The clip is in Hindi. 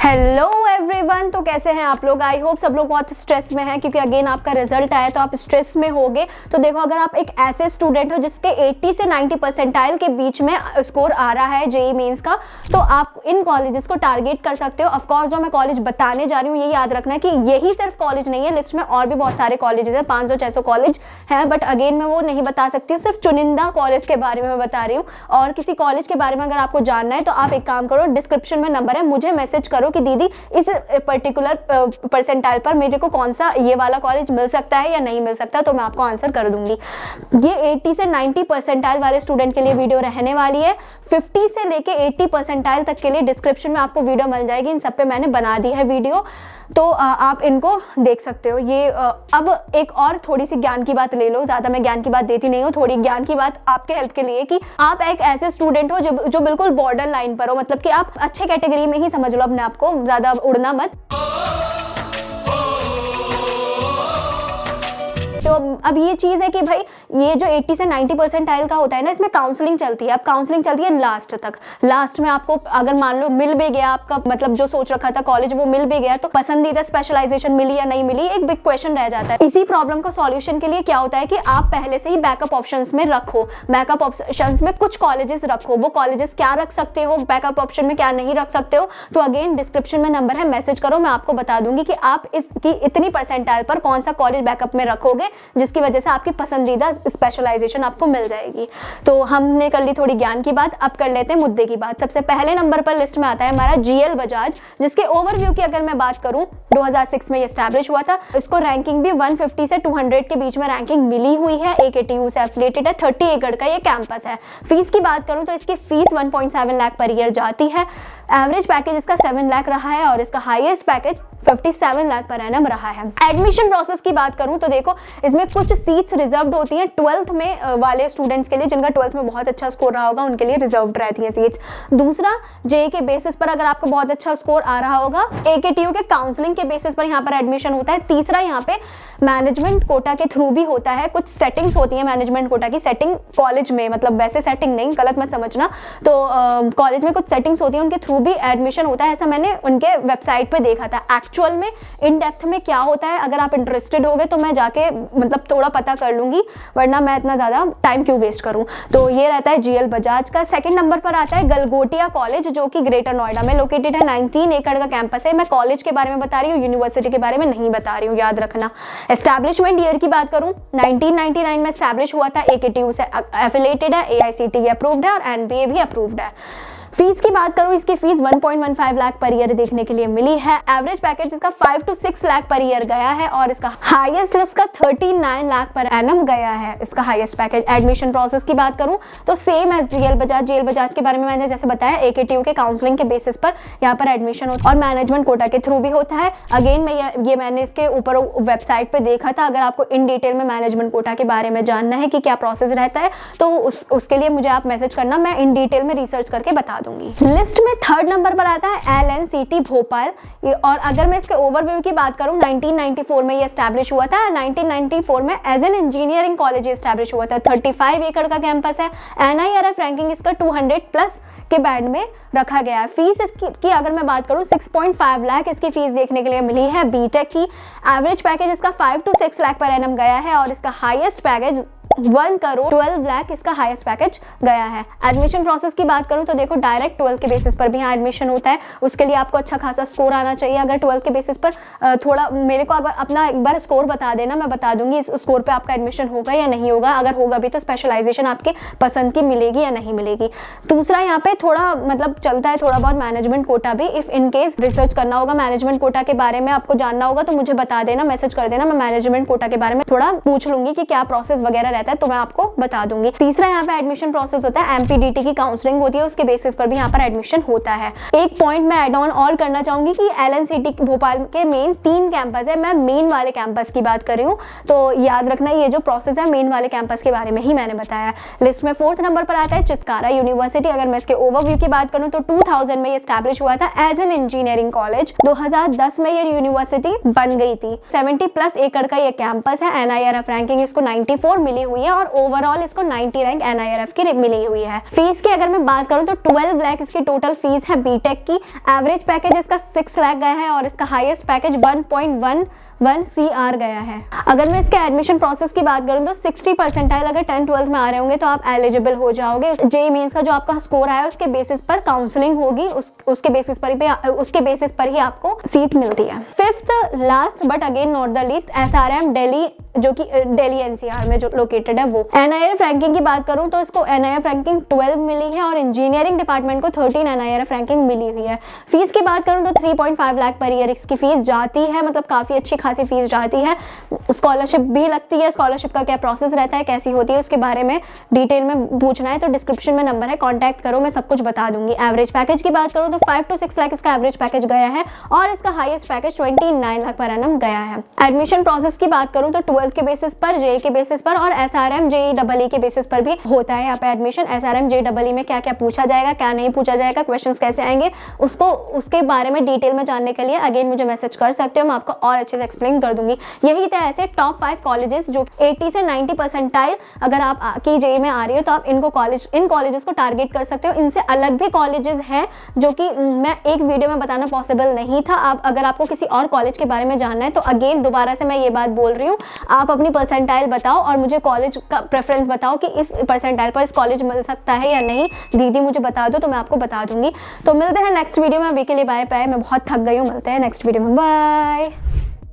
हेलो एवरीवन, तो कैसे हैं आप लोग। आई होप सब लोग बहुत स्ट्रेस में हैं क्योंकि अगेन आपका रिजल्ट आया तो आप स्ट्रेस में होगे। तो देखो, अगर आप एक ऐसे स्टूडेंट हो जिसके 80 से 90 परसेंटाइल के बीच में स्कोर आ रहा है जेईई मेंस का, तो आप इन कॉलेजेस को टारगेट कर सकते हो। ऑफकोर्स जो मैं कॉलेज बताने जा रही हूँ ये याद रखना है कि यही सिर्फ कॉलेज नहीं है, लिस्ट में और भी बहुत सारे कॉलेजेस हैं, 500-600 कॉलेज हैं, बट अगेन मैं वो नहीं बता सकती हूँ, सिर्फ चुनिंदा कॉलेज के बारे में मैं बता रही हूँ। और किसी कॉलेज के बारे में अगर आपको जानना है तो आप एक काम करो, डिस्क्रिप्शन में नंबर है, मुझे मैसेज करो कि दीदी इस पर्टिकुलर परसेंटाइल पर मेरे को कौन सा ये वाला कॉलेज मिल सकता है या नहीं मिल सकता, तो मैं आपको आंसर कर दूंगी। ये 80 से 90 परसेंटाइल वाले स्टूडेंट के लिए वीडियो रहने वाली है। 50 से लेके 80 परसेंटाइल तक के लिए डिस्क्रिप्शन में आपको वीडियो मिल जाएगी, इन सब पे मैंने बना दी है वीडियो, तो आप इनको देख सकते हो। ये अब एक और थोड़ी सी ज्ञान की बात ले लो, ज़्यादा मैं ज्ञान की बात देती नहीं हूँ, थोड़ी ज्ञान की बात आपके हेल्प के लिए कि आप एक ऐसे स्टूडेंट हो जो बिल्कुल बॉर्डर लाइन पर हो, मतलब कि आप अच्छे कैटेगरी में ही समझ लो अपने आप को, ज़्यादा उड़ना मत। तो अब ये चीज़ है कि भाई ये जो 80 से 90 परसेंटाइल का होता है ना, इसमें काउंसलिंग चलती है। अब काउंसलिंग चलती है लास्ट तक। लास्ट में आपको अगर मान लो मिल भी गया, आपका मतलब जो सोच रखा था कॉलेज वो मिल भी गया, तो पसंदीदा स्पेशलाइजेशन मिली या नहीं मिली, एक बिग क्वेश्चन रह जाता है। इसी प्रॉब्लम का सॉल्यूशन के लिए क्या होता है कि आप पहले से ही बैकअप ऑप्शंस में रखो, बैकअप ऑप्शंस में कुछ कॉलेजेस रखो। वो कॉलेजेस क्या रख सकते हो बैकअप ऑप्शन में, क्या नहीं रख सकते हो, तो अगेन डिस्क्रिप्शन में नंबर है, मैसेज करो, मैं आपको बता दूंगी कि आप इसकी इतनी परसेंटाइल पर कौन सा कॉलेज बैकअप में रखोगे जिसकी वजह से आपकी पसंदीदा स्पेशलाइजेशन आपको मिल जाएगी। तो हमने कर ली थोड़ी ज्ञान की बात, अब कर लेते हैं मुद्दे की बात। सबसे पहले नंबर पर लिस्ट में आता है हमारा जीएल बजाज, जिसके ओवरव्यू की अगर मैं बात करूं 2006 में ये एस्टैब्लिश हुआ था। इसको रैंकिंग भी 150 से 200 के बीच में रैंकिंग मिली हुई है। एक एटीयू से एफिलिएटेड है, 30 एकड़ का ये कैंपस है। फीस की बात करूं तो इसकी फीस 1.7 लाख पर ईयर जाती है। एवरेज पैकेज इसका 7 लाख रहा है और इसका highest package 57 lakh per annum रहा है। एडमिशन प्रोसेस की बात करूं तो देखो, इसमें कुछ सीट्स रिजर्व्ड होती हैं 12th में वाले स्टूडेंट्स के लिए, जिनका 12th में बहुत अच्छा स्कोर रहा होगा उनके लिए रिजर्व्ड रहती हैं सीट्स। दूसरा, जेईई के बेसिस पर अगर आपको बहुत अच्छा स्कोर आ रहा होगा, एकेटीयू के काउंसलिंग के बेसिस पर यहाँ पर एडमिशन होता है। तीसरा, यहाँ पे मैनेजमेंट कोटा के थ्रू भी होता है। कुछ सेटिंग्स होती है मैनेजमेंट कोटा की, सेटिंग कॉलेज में, मतलब वैसे सेटिंग नहीं, गलत मत समझना, तो कॉलेज में कुछ सेटिंग्स होती है, उनके थ्रू भी एडमिशन होता है। ऐसा मैंने उनके वेबसाइट पे देखा था। एक्चुअल में इन डेप्थ में क्या होता है, अगर आप इंटरेस्टेड होगे तो मैं जाके मतलब थोड़ा पता कर लूंगी, वरना मैं इतना ज्यादा टाइम क्यों वेस्ट करूं। तो ये रहता है जीएल बजाज का। सेकंड नंबर पर आता है गलगोटिया कॉलेज, जो कि ग्रेटर नोएडा में लोकेटेड है। 19 एकड़ का कैंपस है। मैं कॉलेज के बारे में बता रही हूँ, यूनिवर्सिटी के बारे में नहीं बता रही हूँ, याद रखना। एस्टैब्लिशमेंट ईयर की बात करूं 1999 में एस्टैब्लिश हुआ था। एकेटीयू से एफिलिएटेड है, एआईसीटीई अप्रूव्ड है और एनबीए भी अप्रूव्ड है। फीस की बात करूं, इसकी फीस 1.15 लाख पर ईयर देखने के लिए मिली है। एवरेज पैकेज इसका 5 to 6 लाख पर ईयर गया है और इसका हाईएस्ट इसका 39 लाख पर एनम गया है, इसका हाईएस्ट पैकेज। एडमिशन प्रोसेस की बात करूं तो same as GL Bajaj. GL Bajaj के बारे में मैंने जैसे बताया, एकेटीयू के काउंसलिंग के बेसिस पर यहाँ पर एडमिशन होता है और मैनेजमेंट कोटा के थ्रू भी होता है। अगेन मैं मैंने इसके ऊपर वेबसाइट पे देखा था। अगर आपको इन डिटेल में मैनेजमेंट कोटा के बारे में जानना है कि क्या प्रोसेस रहता है तो उसके लिए मुझे आप मैसेज करना, मैं इन डिटेल में रिसर्च करके बता दूंगी। लिस्ट में थर्ड नंबर पर आता है एलएनसीटी भोपाल। और अगर मैं इसके ओवरव्यू की बात करूं, 1994 में ये एस्टैब्लिश हुआ था। 1994 में as an engineering college establish हुआ था। 35 एकड़ का कैंपस है। एनआईआरएफ रैंकिंग इसका 200+ के बैंड में रखा गया है। फीस इसकी अगर मैं बात करूं 6.5 लाख इसकी फीस देखने के लिए मिली है बीटेक की। एवरेज पैकेज इसका 5 to 6 लाख पर एनम गया है और इसका हाईएस्ट पैकेज 1 करोड़ 12 लाख इसका हाईएस्ट पैकेज गया है। एडमिशन प्रोसेस की बात करूं तो देखो, डायरेक्ट 12 के बेसिस पर भी यहाँ एडमिशन होता है। उसके लिए आपको अच्छा खासा स्कोर आना चाहिए। अगर 12 के बेसिस पर थोड़ा मेरे को अगर अपना एक बार स्कोर बता देना, मैं बता दूंगी इस स्कोर पे आपका एडमिशन होगा या नहीं होगा। अगर होगा भी तो स्पेशलाइजेशन आपके पसंद की मिलेगी या नहीं मिलेगी। दूसरा, यहाँ पे थोड़ा मतलब चलता है थोड़ा बहुत मैनेजमेंट कोटा भी। इफ इन केस रिसर्च करना होगा मैनेजमेंट कोटा के बारे में, आपको जानना होगा तो मुझे बता देना, मैसेज कर देना, मैं मैनेजमेंट कोटा के बारे में थोड़ा पूछ लूंगी कि क्या प्रोसेस वगैरह रहता है, तो मैं आपको बता दूंगी। तीसरा, यहाँ पे एडमिशन प्रोसेस होता है, एमपीडीटी की काउंसलिंग होती है, उसके बेसिस पर भी यहाँ पर एडमिशन होता है। एक पॉइंट मैं एड ऑन और करना चाहूंगी कि एलएनसीटी भोपाल के मेन 3 कैंपस है। मैं मेन वाले कैंपस की बात कर रही हूँ, तो याद रखना ये जो प्रोसेस है मेन वाले कैंपस के बारे में ही मैंने बताया। लिस्ट में 4th नंबर पर आता है चितकारा यूनिवर्सिटी। अगर मैं इसके ओवरव्यू की बात करूँ तो 2000 में ये एस्टैब्लिश हुआ था एज एन इंजीनियरिंग कॉलेज। 2010 में ये यूनिवर्सिटी बन गई थी। 70+ एकड़ का ये कैंपस है। एनआईआरएफ रैंकिंग इसको 94 मिली हुई है और ओवरऑल इसको 90 रैंक NIRF की मिली हुई है। फीस की अगर मैं बात करूं तो 12 लाख इसकी टोटल फीस है बीटेक की। एवरेज पैकेज इसका 6 लाख गया है और इसका हाईएस्ट पैकेज 1.11 CR गया है। अगर मैं इसके एडमिशन प्रोसेस की बात करूं तो 60 परसेंटाइल अगर 10th-12th में आ रहे होंगे तो आप एलिजिबल हो जाओगे। जेईई मेंस का जो आपका स्कोर आया उसके बेसिस पर काउंसलिंग होगी, उसके बेसिस पर ही आपको सीट मिलती है। Fifth last but again not the least SRM Delhi, जो कि दिल्ली NCR में जो लोकेटेड है वो। NIRF रैंकिंग की बात करूं तो इसको NIRF रैंकिंग 12 मिली है और इंजीनियरिंग डिपार्टमेंट को 13 NIRF रैंकिंग मिली हुई है। फीस की बात करूं तो 3.5 लाख पर ईयर इसकी फीस जाती है, मतलब काफी अच्छी खासी फीस जाती है। स्कॉलरशिप भी लगती है। स्कॉलरशिप का क्या प्रोसेस रहता है, कैसी होती है, उसके बारे में डिटेल में पूछना है तो डिस्क्रिप्शन में नंबर है, कॉन्टैक्ट करो, मैं सब कुछ बता दूंगी। एवरेज पैकेज की बात करूं तो 5 to 6 लाख इसका एवरेज पैकेज गया है और इसका highest package 29 lakh per annum गया है। एडमिशन प्रोसेस की बात करूं तो 12th के बेसिस पर, जेईई के बेसिस पर और SRM JEE के बेसिस पर भी होता है यहाँ पे एडमिशन। SRM JEE में क्या क्या पूछा जाएगा, क्या नहीं पूछा जाएगा, क्वेश्चंस कैसे आएंगे, उसके बारे में डिटेल में जानने के लिए अगेन मुझे मैसेज कर सकते हो, मैं आपको और अच्छे से एक्सप्लेन कर दूंगी। यही थे ऐसे टॉप 5 कॉलेजेस जो 80 से 90 परसेंटाइल अगर आप की जेईई में आ रही हो तो आप इन कॉलेजेस को टारगेट कर सकते हो। इनसे अलग भी कॉलेजेस हैं जो कि मैं एक वीडियो में बताना पॉसिबल नहीं था। अगर आपको किसी और कॉलेज के बारे में जानना है तो अगेन दोबारा से मैं ये बात बोल रही हूँ, आप अपनी परसेंटाइल बताओ और मुझे कॉलेज का प्रेफरेंस बताओ कि इस परसेंटाइल पर इस कॉलेज मिल सकता है या नहीं। दीदी मुझे बता दो तो मैं आपको बता दूंगी। तो मिलते हैं नेक्स्ट वीडियो में। अभी के लिए बाय बाय, मैं बहुत थक गई हूँ। मिलते हैं नेक्स्ट वीडियो में, बाय।